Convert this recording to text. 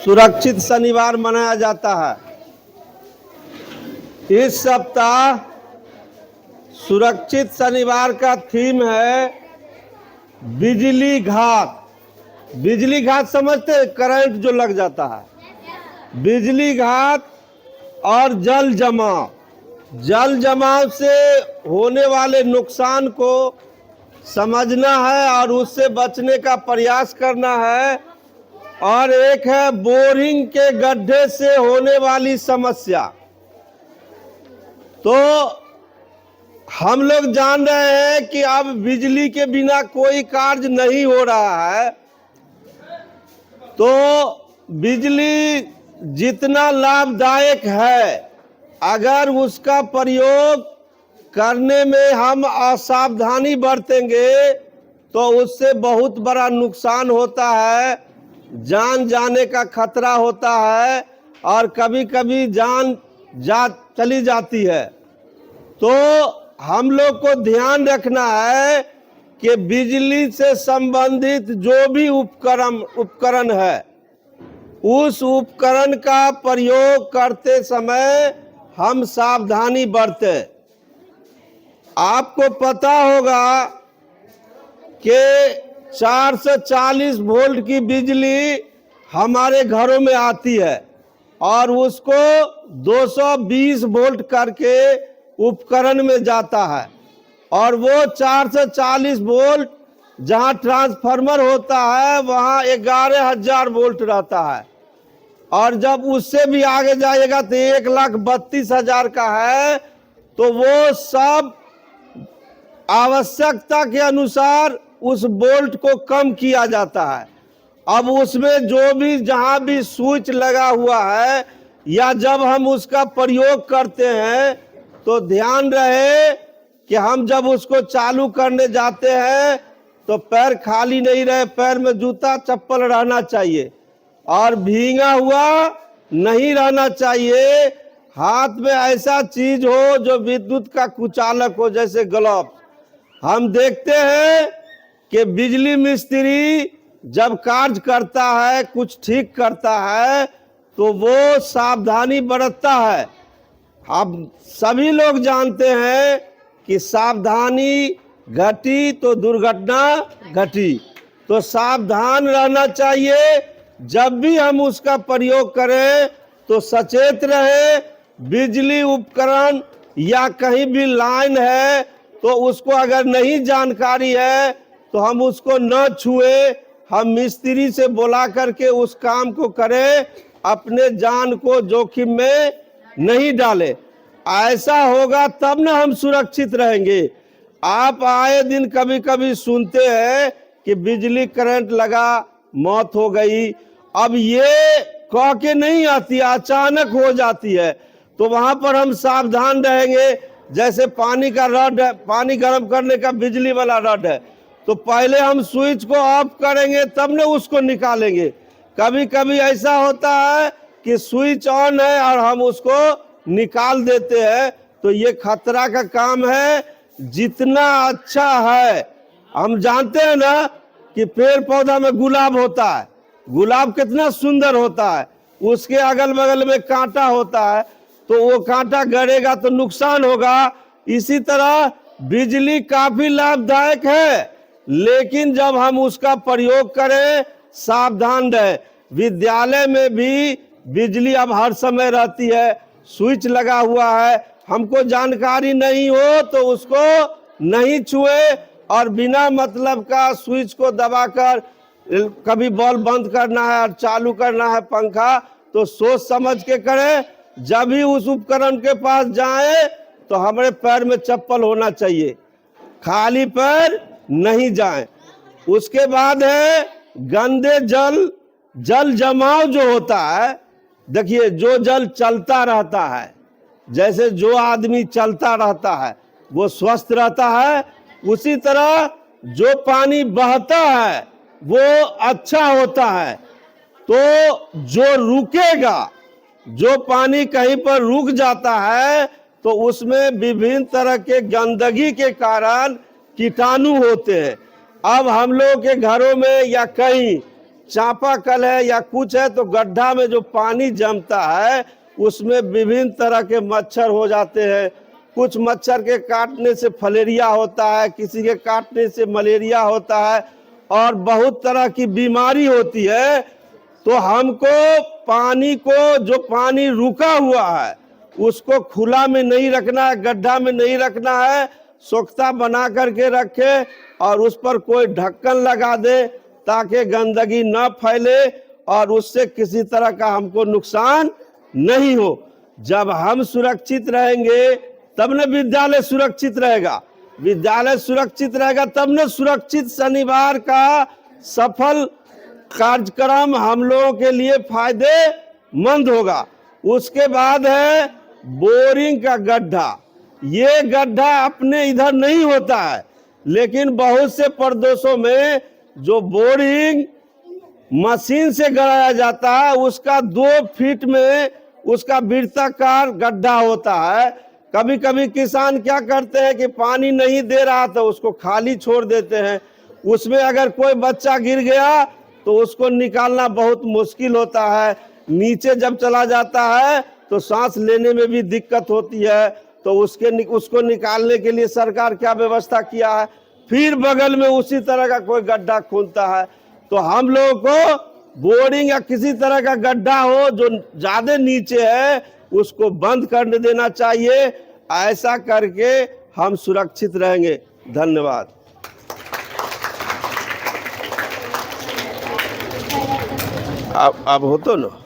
सुरक्षित शनिवार मनाया जाता है। इस सप्ताह सुरक्षित शनिवार का थीम है बिजली घात। बिजली घात समझते हैं? करंट जो लग जाता है, बिजली घात और जल जमाव। जल जमाव से होने वाले नुकसान को समझना है और उससे बचने का प्रयास करना है। और एक है बोरिंग के गड्ढे से होने वाली समस्या। तो हम लोग जान रहे हैं कि अब बिजली के बिना कोई कार्य नहीं हो रहा है। तो बिजली जितना लाभदायक है, अगर उसका प्रयोग करने में हम असावधानी बरतेंगे तो उससे बहुत बड़ा नुकसान होता है, जान जाने का खतरा होता है और कभी कभी जान चली जाती है। तो हम लोग को ध्यान रखना है कि बिजली से संबंधित जो भी उपकरण है, उस उपकरण का प्रयोग करते समय हम सावधानी बरतें। आपको पता होगा कि 440 वोल्ट की बिजली हमारे घरों में आती है और उसको 220 वोल्ट करके उपकरण में जाता है। और वो 440 वोल्ट जहां ट्रांसफार्मर होता है वहां 11,000 वोल्ट रहता है। और जब उससे भी आगे जाएगा तो 1,32,000 का है। तो वो सब आवश्यकता के अनुसार उस वोल्ट को कम किया जाता है। अब उसमें जो भी जहां भी स्विच लगा हुआ है या जब हम उसका प्रयोग करते हैं तो ध्यान रहे कि हम जब उसको चालू करने जाते हैं तो पैर खाली नहीं रहे, पैर में जूता चप्पल रहना चाहिए और भींगा हुआ नहीं रहना चाहिए। हाथ में ऐसा चीज हो जो विद्युत का कुचालक हो, जैसे ग्लव्स। हम देखते हैं कि बिजली मिस्त्री जब कार्य करता है, कुछ ठीक करता है, तो वो सावधानी बरतता है। अब सभी लोग जानते हैं कि सावधानी घटी तो दुर्घटना घटी। तो सावधान रहना चाहिए। जब भी हम उसका प्रयोग करें तो सचेत रहे। बिजली उपकरण या कहीं भी लाइन है तो उसको अगर नहीं जानकारी है तो हम उसको न छुए, हम मिस्त्री से बुला करके उस काम को करें, अपने जान को जोखिम में नहीं डालें। ऐसा होगा तब ना हम सुरक्षित रहेंगे। आप आए दिन कभी कभी सुनते हैं कि बिजली करंट लगा, मौत हो गई। अब ये कह के नहीं आती, अचानक हो जाती है। तो वहां पर हम सावधान रहेंगे। जैसे पानी का रड है, पानी गर्म करने का बिजली वाला रड है, तो पहले हम स्विच को ऑफ करेंगे तब न उसको निकालेंगे। कभी कभी ऐसा होता है कि स्विच ऑन है और हम उसको निकाल देते हैं, तो ये खतरा का काम है। जितना अच्छा है, हम जानते हैं ना कि पेड़ पौधा में गुलाब होता है, गुलाब कितना सुंदर होता है, उसके अगल बगल में कांटा होता है, तो वो कांटा गड़ेगा तो नुकसान होगा। इसी तरह बिजली काफी लाभदायक है, लेकिन जब हम उसका प्रयोग करें, सावधान रहे। विद्यालय में भी बिजली अब हर समय रहती है, स्विच लगा हुआ है, हमको जानकारी नहीं हो तो उसको नहीं छुए और बिना मतलब का स्विच को दबाकर कभी बल्ब बंद करना है और चालू करना है पंखा, तो सोच समझ के करें। जब भी उस उपकरण के पास जाएं तो हमारे पैर में चप्पल होना चाहिए, खाली पैर नहीं जाएं। उसके बाद है गंदे जल जमाव जो होता है। देखिए, जो जल चलता रहता है, जैसे जो आदमी चलता रहता है वो स्वस्थ रहता है, उसी तरह जो पानी बहता है वो अच्छा होता है। तो जो रुकेगा, जो पानी कहीं पर रुक जाता है तो उसमें विभिन्न तरह के गंदगी के कारण कीटाणु होते हैं। अब हम लोग के घरों में या कहीं चापाकल है या कुछ है तो गड्ढा में जो पानी जमता है उसमें विभिन्न तरह के मच्छर हो जाते हैं। कुछ मच्छर के काटने से फलेरिया होता है, किसी के काटने से मलेरिया होता है और बहुत तरह की बीमारी होती है। तो हमको पानी को, जो पानी रुका हुआ है उसको खुला में नहीं रखना है, गड्ढा में नहीं रखना है, सोख्ता बना करके रखे और उस पर कोई ढक्कन लगा दे ताकि गंदगी न फैले और उससे किसी तरह का हमको नुकसान नहीं हो। जब हम सुरक्षित रहेंगे तब न विद्यालय सुरक्षित रहेगा, विद्यालय सुरक्षित रहेगा तब न सुरक्षित शनिवार का सफल कार्यक्रम हम लोगों के लिए फायदेमंद होगा। उसके बाद है बोरिंग का गड्ढा। ये गड्ढा अपने इधर नहीं होता है, लेकिन बहुत से प्रदेशों में जो बोरिंग मशीन से गड़ाया जाता है उसका 2 फीट में उसका वृत्ताकार गड्ढा होता है। कभी कभी किसान क्या करते हैं कि पानी नहीं दे रहा तो उसको खाली छोड़ देते हैं। उसमें अगर कोई बच्चा गिर गया तो उसको निकालना बहुत मुश्किल होता है। नीचे जब चला जाता है तो सांस लेने में भी दिक्कत होती है। तो उसको निकालने के लिए सरकार क्या व्यवस्था किया है, फिर बगल में उसी तरह का कोई गड्ढा खोदता है। तो हम लोगों को बोरिंग या किसी तरह का गड्ढा हो जो ज्यादा नीचे है उसको बंद कर देना चाहिए। ऐसा करके हम सुरक्षित रहेंगे। धन्यवाद। अब हो तो ना।